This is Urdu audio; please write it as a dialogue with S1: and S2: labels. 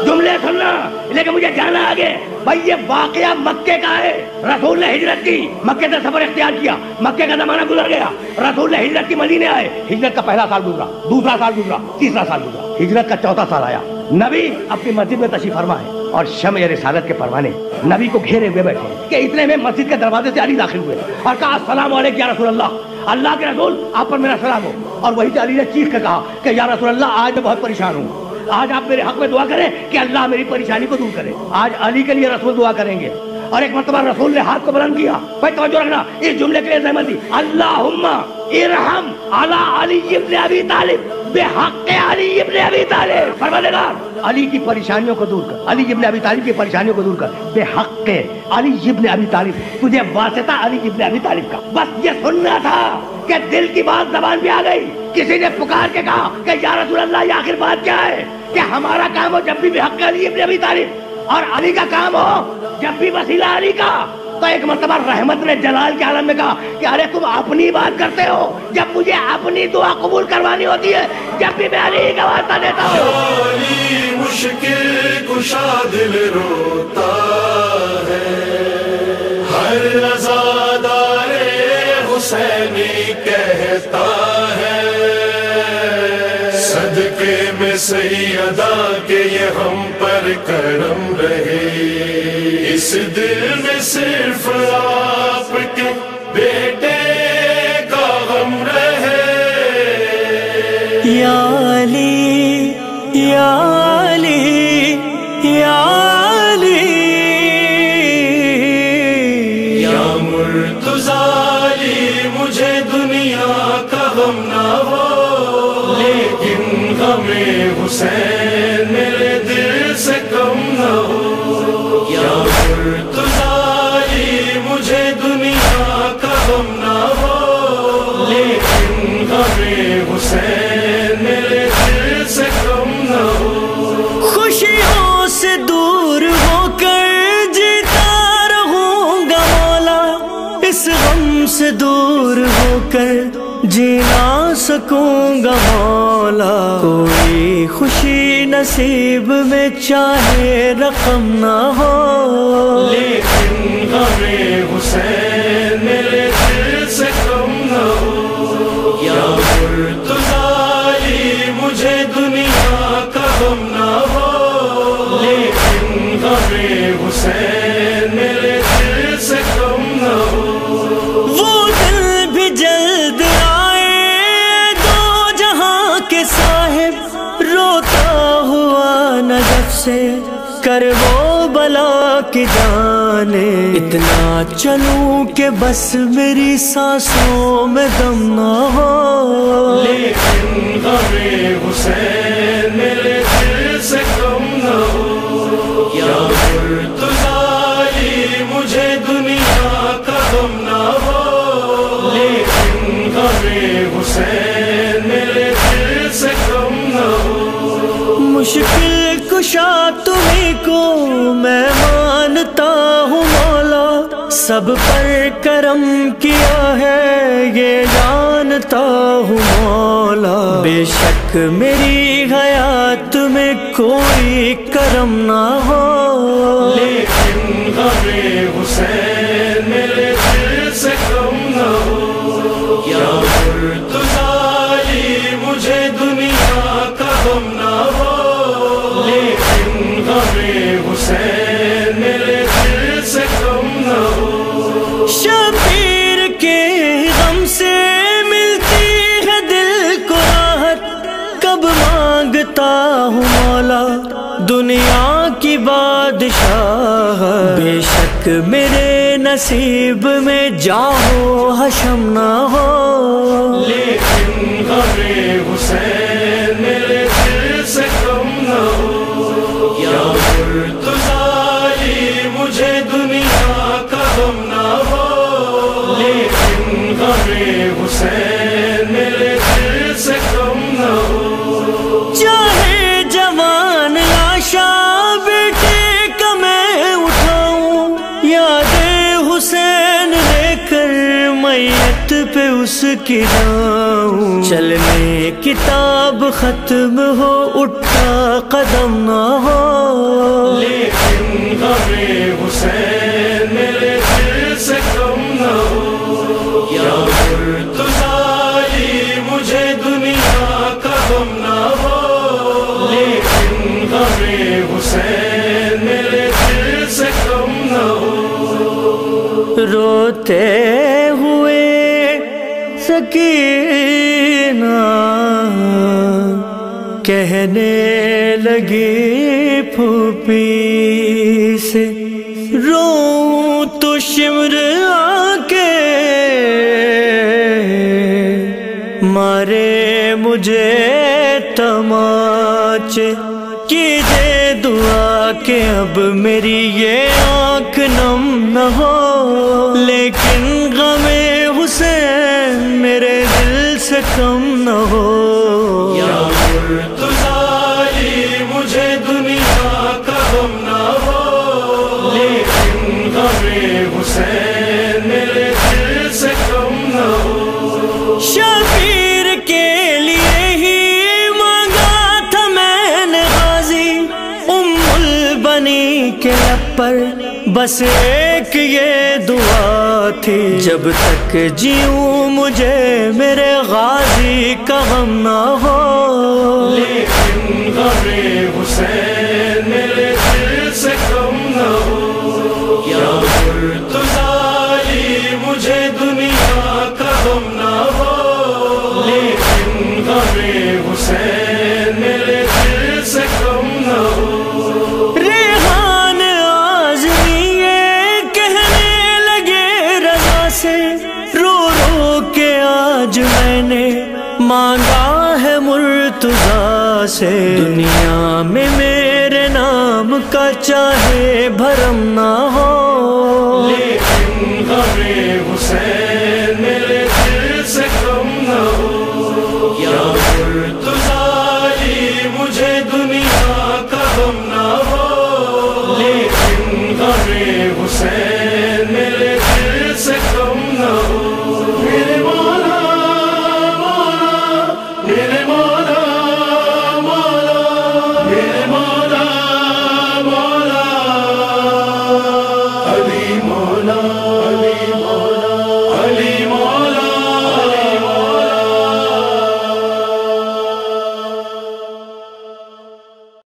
S1: جملے سننا لیکن مجھے جانا آگے. بھائی یہ واقعہ مکے کا ہے. رسول نے ہجرت کی, مکے سے سفر اختیار کیا, مکے کا زمانہ گزر گیا, رسول نے ہجرت کی, مدینے آئے. ہجرت کا پہلا سال گزرا, دوسرا سال گزرا, تیسرا سال گزرا, ہجرت کا چوتھا سال آیا. نبی اپنی مسجد میں تشریف فرما ہے اور شمع رسالت کے پروانے نبی کو گھیرے ہوئے بیٹھے کہ اتنے میں مسجد کے دروازے سے علی داخل ہوئے اور کہا السلام علیکم یا رسول اللہ, اللہ کے رسول آپ پر میرا سلام ہو. اور وہی سے علی نے چیخ کے کہا کہ یا رسول اللہ آج میں بہت پریشان ہوں, آج آپ میرے حق میں دعا کریں کہ اللہ میری پریشانی کو دور کرے. آج علی کے لیے رسول دعا کریں گے. اور ایک مرتبہ رسول نے ہاتھ کو بلند کیا. بھائی توجہ رکھنا, اس جملے کے لیے زحمت دی, اللہم ارحم علی علی ابن ابی طالب بحق علی ابن ابی طالب. پروردگار علی کی پریشانیوں کو دور کر, علی ابن ابی طالب کی پریشانیوں کو دور کر, بحق علی ابن ابی طالب, تجھے واسطہ علی ابن ابی طالب کا. بس یہ سننا تھا کہ دل کی بات زبان پہ آ گئی. کسی نے پکار کے کہا کہ یا رسول اللہ یہ آخر بات کیا ہے کہ ہمارا کام ہو جب بھی بحق علی ابن ابی طالب اور علی کا کام ہو جب بھی وسیلہ علی کا. تو ایک مرتبہ رحمت نے جلال کے عالم میں کہا کہ ارے تم اپنی بات کرتے ہو جب مجھے اپنی دعا قبول کروانی ہوتی ہے جب بھی میں علی کا واسطہ دیتا ہوں.
S2: علی مشکل کشا دل روتا ہے, ہر عزادار حسینی کہتا ہے, صدقے میں سیدہ کے یہ ہم پر کرم رہے, اس دل میں صرف آپ کے بیٹے کا غم رہے.
S3: یا علی یا علی یا علی
S2: یا مرتضیٰ علی, مجھے دنیا کا غم نہ ہو لیکن غم حسین میرے دل سے کم نہ ہو. یا مرتضیٰ علی, مجھے دنیا کا غم نہ ہو لیکن غم حسین میرے دل سے کم نہ ہو.
S3: خوشیوں سے دور ہو کر جیتا رہوں گا مولا, اس غم سے دور ہو کر جی نہ سکوں گا مولا. کوئی خوشی نصیب میں چاہے رقم نہ ہو
S2: لیکن غم حسین میرے دل سے کم نہ ہو. یا مرتضیٰ علی, مجھے دنیا کا غم نہ ہو لیکن غم حسین میرے دل سے کم نہ ہو.
S3: وہ دل بھی جلد آئے دو جہاں کے صاحب, روتا ہوا نجف سے کر وہ بلا کی جانے, اتنا چلوں کہ بس میری سانسوں میں دم نہ ہو
S2: لیکن غم حسین میرے دل سے کم نہ ہو. یا مرتضیٰ علی, مجھے دنیا کا غم نہ ہو لیکن غم حسین میرے دل سے کم نہ ہو.
S3: مشکل کشا تمہیں کو میں مانتا ہوں مولا, سب پر کرم کیا ہے یہ جانتا ہوں مولا. بے شک میری حیات میں کوئی کرم نہ ہو
S2: لیکن غم حسین میرے دل سے کم نہ ہو. یا مرتضیٰ علی, مجھے دنیا کا غم نہ ہو لیکن غم حسین میرے دل سے کم نہ ہو.
S3: شبیر کے غم سے ملتی ہے دل کو راحت, کب مانگتا ہوں مولا دنیا کی بادشاہ. بے شک میرے نصیب میں جاؤ حشم نہ ہو
S2: لیکن غم حسین میرے دل سے کم نہ ہو. یا مرتضیٰ علی, مجھے دنیا کا غم نہ ہو لیکن غم حسین میرے دل سے کم نہ ہو.
S3: چاہے جوان لاشا بیٹے کا میں اٹھاؤں, یاد حسین لے کر میت پہ اس کی جاؤں. چلنے کتاب ختم ہو اٹھا قدم نہ ہو،
S2: لیکن غم حسین میرے دل سے کم نہ ہو، یا مرتضی مجھے دنیا کا غم نہ ہو، لیکن غم حسین میرے دل سے کم نہ ہو۔
S3: روتے ہوئے سکینہ کہنے لگی پھوپھی سے، روؤں تو شمر آ کے مارے مجھے تماچے، کیجے دعا کہ اب میری یہ آنکھ نم نہ ہو، لیکن غم حسین میرے دل سے کم نہ ہو۔
S2: یا مرتضی مجھے دنیا کا غم نہ ہو، لیکن غم حسین میرے دل سے کم نہ ہو۔
S3: شبیر کے لیے ہی مانگا تھا میں نے غازی، ام البنی کے لب پر بس ایک یہ دعا تھی، جب تک جیوں مجھے میرے غازی کا غم نہ ہو،
S2: لیکن غم حسین میرے دل سے کم نہ ہو۔ یا مرتضی مجھے دنیا کا غم نہ ہو، لیکن غم حسین میرے دل سے کم نہ ہو۔
S3: ریحان اعظمی یہ کہنے لگے رضا سے، رو رو کے آج میں نے مانگا ہے مرتضیٰ سے، دنیا میں میرے نام کا چاہے بھرم نہ ہو،
S2: لیکن غم